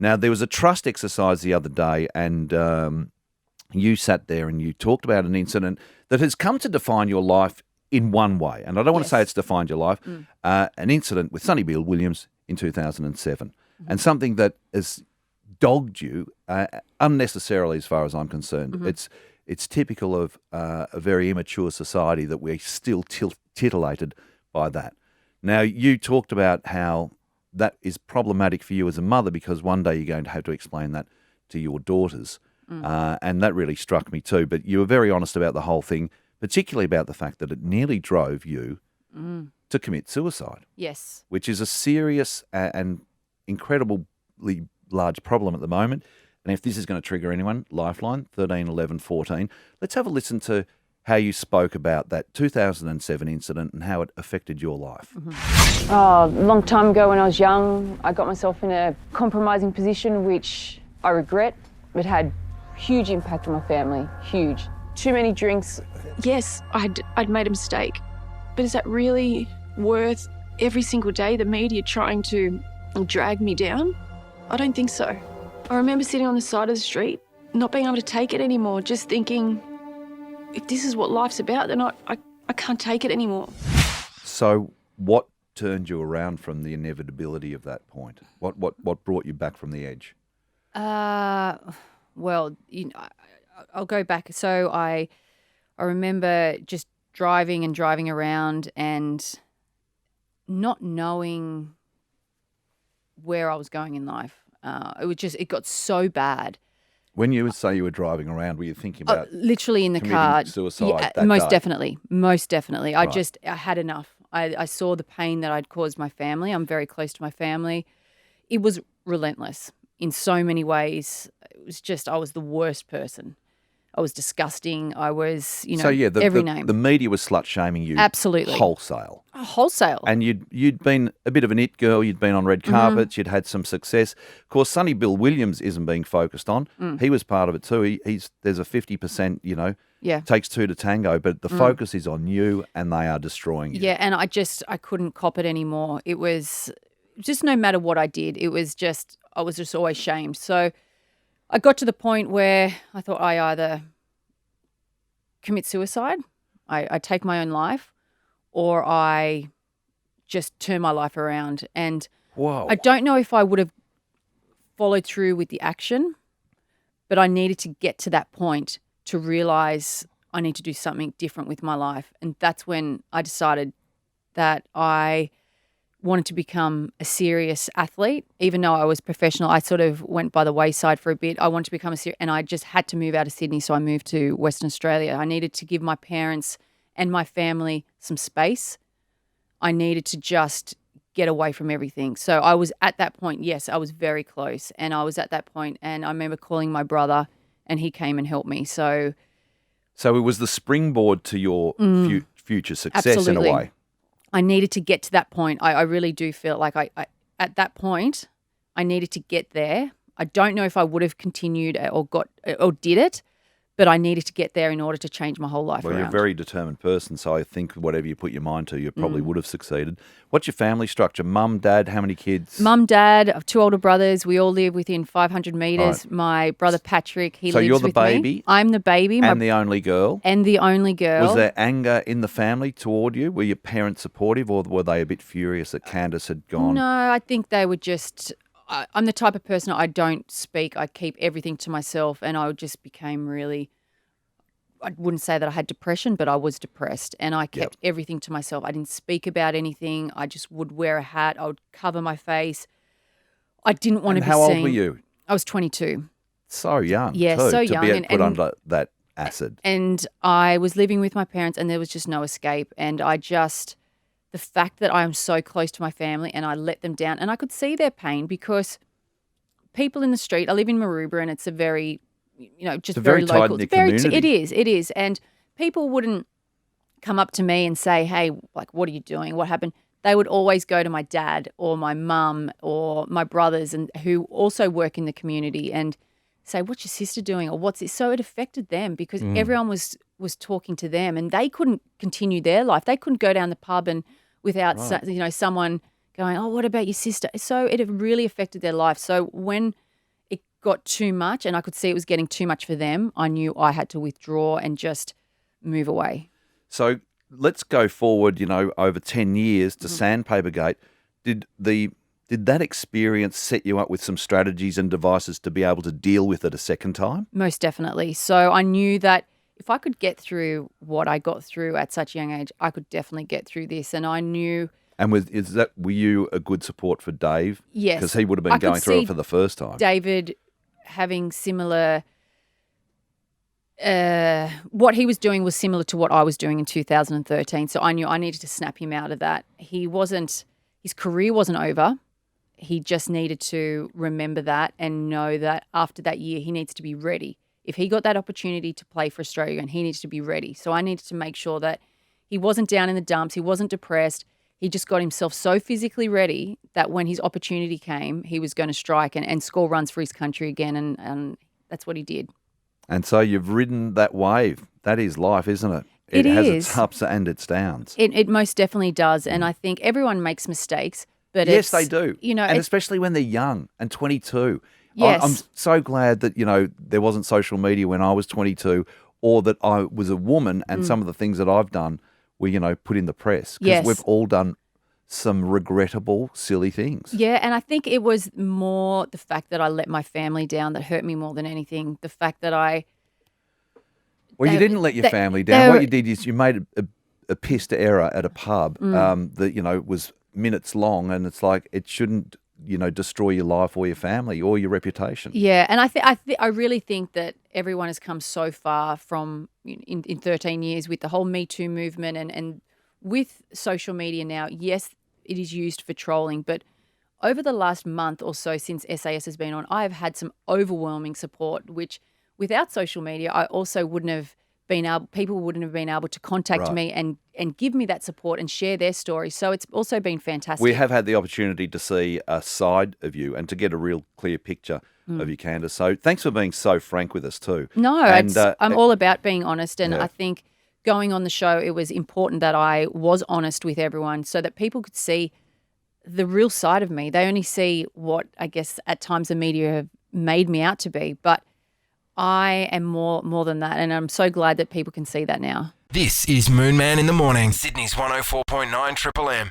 Now, there was a trust exercise the other day, and you sat there and you talked about an incident that has come to define your life in one way. And I don't want to say it's defined your life. An incident with Sonny Bill Williams in 2007, and something that has dogged you unnecessarily, as far as I'm concerned. It's typical of a very immature society that we're still titillated by that. Now, you talked about how that is problematic for you as a mother, because one day you're going to have to explain that to your daughters. And that really struck me too. But you were very honest about the whole thing, particularly about the fact that it nearly drove you to commit suicide. Yes. Which is a serious and incredibly large problem at the moment. And if this is going to trigger anyone, Lifeline, 13 11 14. Let's have a listen to how you spoke about that 2007 incident and how it affected your life. Oh, a long time ago when I was young, I got myself in a compromising position, which I regret. It had huge impact on my family, huge. Too many drinks. Yes, I'd made a mistake, but is that really worth every single day the media trying to drag me down? I don't think so. I remember sitting on the side of the street, not being able to take it anymore, just thinking, if this is what life's about, then I can't take it anymore. So what turned you around from the inevitability of that point? What brought you back from the edge? Well, I'll go back. So I remember just driving around and not knowing where I was going in life. It got so bad. When you would say you were driving around, were you thinking about literally in the committing car? suicide? Yeah, most definitely. Right. I had enough. I saw the pain that I'd caused my family. I'm very close to my family. It was relentless in so many ways. It was just, I was the worst person. I was disgusting. I was, every name. The media was slut-shaming you. Absolutely. Wholesale. Wholesale. And you'd been a bit of an it girl. You'd been on red carpets. You'd had some success. Of course, Sonny Bill Williams isn't being focused on. He was part of it too. There's a 50%, takes two to tango, but the focus is on you, and they are destroying you. Yeah, and I couldn't cop it anymore. It was just, no matter what I did, I was just always shamed. So I got to the point where I thought I either commit suicide, I take my own life, or I just turn my life around. And Whoa. I don't know if I would have followed through with the action, but I needed to get to that point to realize I need to do something different with my life. And that's when I decided that I wanted to become a serious athlete. Even though I was professional, I sort of went by the wayside for a bit. I wanted to become and I just had to move out of Sydney, so I moved to Western Australia. I needed to give my parents and my family some space. I needed to just get away from everything. So I was at that point, yes, I was very close. And I was at that point, and I remember calling my brother, and he came and helped me. So it was the springboard to your future success. Absolutely. In a way. I needed to get to that point. I really do feel like I at that point, I needed to get there. I don't know if I would have continued or did it, but I needed to get there in order to change my whole life Well, around. you're a very determined person, so I think whatever you put your mind to, you probably would have succeeded. What's your family structure? Mum, dad, how many kids? Mum, dad, I have two older brothers. We all live within 500 metres. Right. My brother Patrick, he So lives you're the with me. baby? I'm the baby. And the only girl? And the only girl. Was there anger in the family toward you? Were your parents supportive, or were they a bit furious that Candice had gone? No, I think they were just... I'm the type of person, I don't speak. I keep everything to myself, and I just became really... I wouldn't say that I had depression, but I was depressed, and I kept everything to myself. I didn't speak about anything. I just would wear a hat. I would cover my face. I didn't want to be seen. How old were you? I was 22. So young, Yeah, too, so to young. be put under that acid. And I was living with my parents, and there was just no escape. And the fact that I am so close to my family and I let them down, and I could see their pain, because people in the street, I live in Maroubra, and it's a very... just a very local. tight-knit community. It is. And people wouldn't come up to me and say, hey, like, what are you doing? What happened? They would always go to my dad or my mum or my brothers, and who also work in the community, and say, what's your sister doing? Or what's it? So it affected them, because everyone was talking to them, and they couldn't continue their life. They couldn't go down the pub and without, someone going, oh, what about your sister? So it really affected their life. So when got too much and I could see it was getting too much for them, I knew I had to withdraw and just move away. So let's go forward, over 10 years to Sandpapergate. Did that experience set you up with some strategies and devices to be able to deal with it a second time? Most definitely. So I knew that if I could get through what I got through at such a young age, I could definitely get through this. And I knew... And were you a good support for Dave? Yes. Because he would have been going through it for the first time. David having similar... what he was doing was similar to what I was doing in 2013. So I knew I needed to snap him out of that. His career wasn't over. He just needed to remember that and know that after that year, he needs to be ready. If he got that opportunity to play for Australia, and he needs to be ready. So I needed to make sure that he wasn't down in the dumps. He wasn't depressed. He just got himself so physically ready that when his opportunity came, he was going to strike and score runs for his country again. And that's what he did. And so you've ridden that wave. That is life, isn't it? It has is. its ups and its downs. It most definitely does. And I think everyone makes mistakes. But yes, they do. And it's, especially when they're young and 22. Yes. I'm so glad that, there wasn't social media when I was 22, or that I was a woman and some of the things that I've done were, put in the press. Because Yes. we've all done some regrettable, silly things. Yeah, and I think it was more the fact that I let my family down that hurt me more than anything. The fact that Well, you didn't let your family down. What you did is you made a pissed error at a pub that, was minutes long, and it's like it shouldn't, destroy your life or your family or your reputation. Yeah, and I really think that everyone has come so far from in 13 years with the whole Me Too movement and with social media now. Yes, it is used for trolling, but over the last month or so since SAS has been on, I have had some overwhelming support, which without social media, I also wouldn't have been able, people wouldn't have been able to contact me and give me that support and share their story. So it's also been fantastic. We have had the opportunity to see a side of you and to get a real clear picture of you, Candice. So thanks for being so frank with us too. No, and, I'm all about being honest. And yeah. I think going on the show, it was important that I was honest with everyone so that people could see the real side of me. They only see what I guess at times the media have made me out to be, but I am more than that, and I'm so glad that people can see that now. This is Moon Man in the Morning, Sydney's 104.9 Triple M.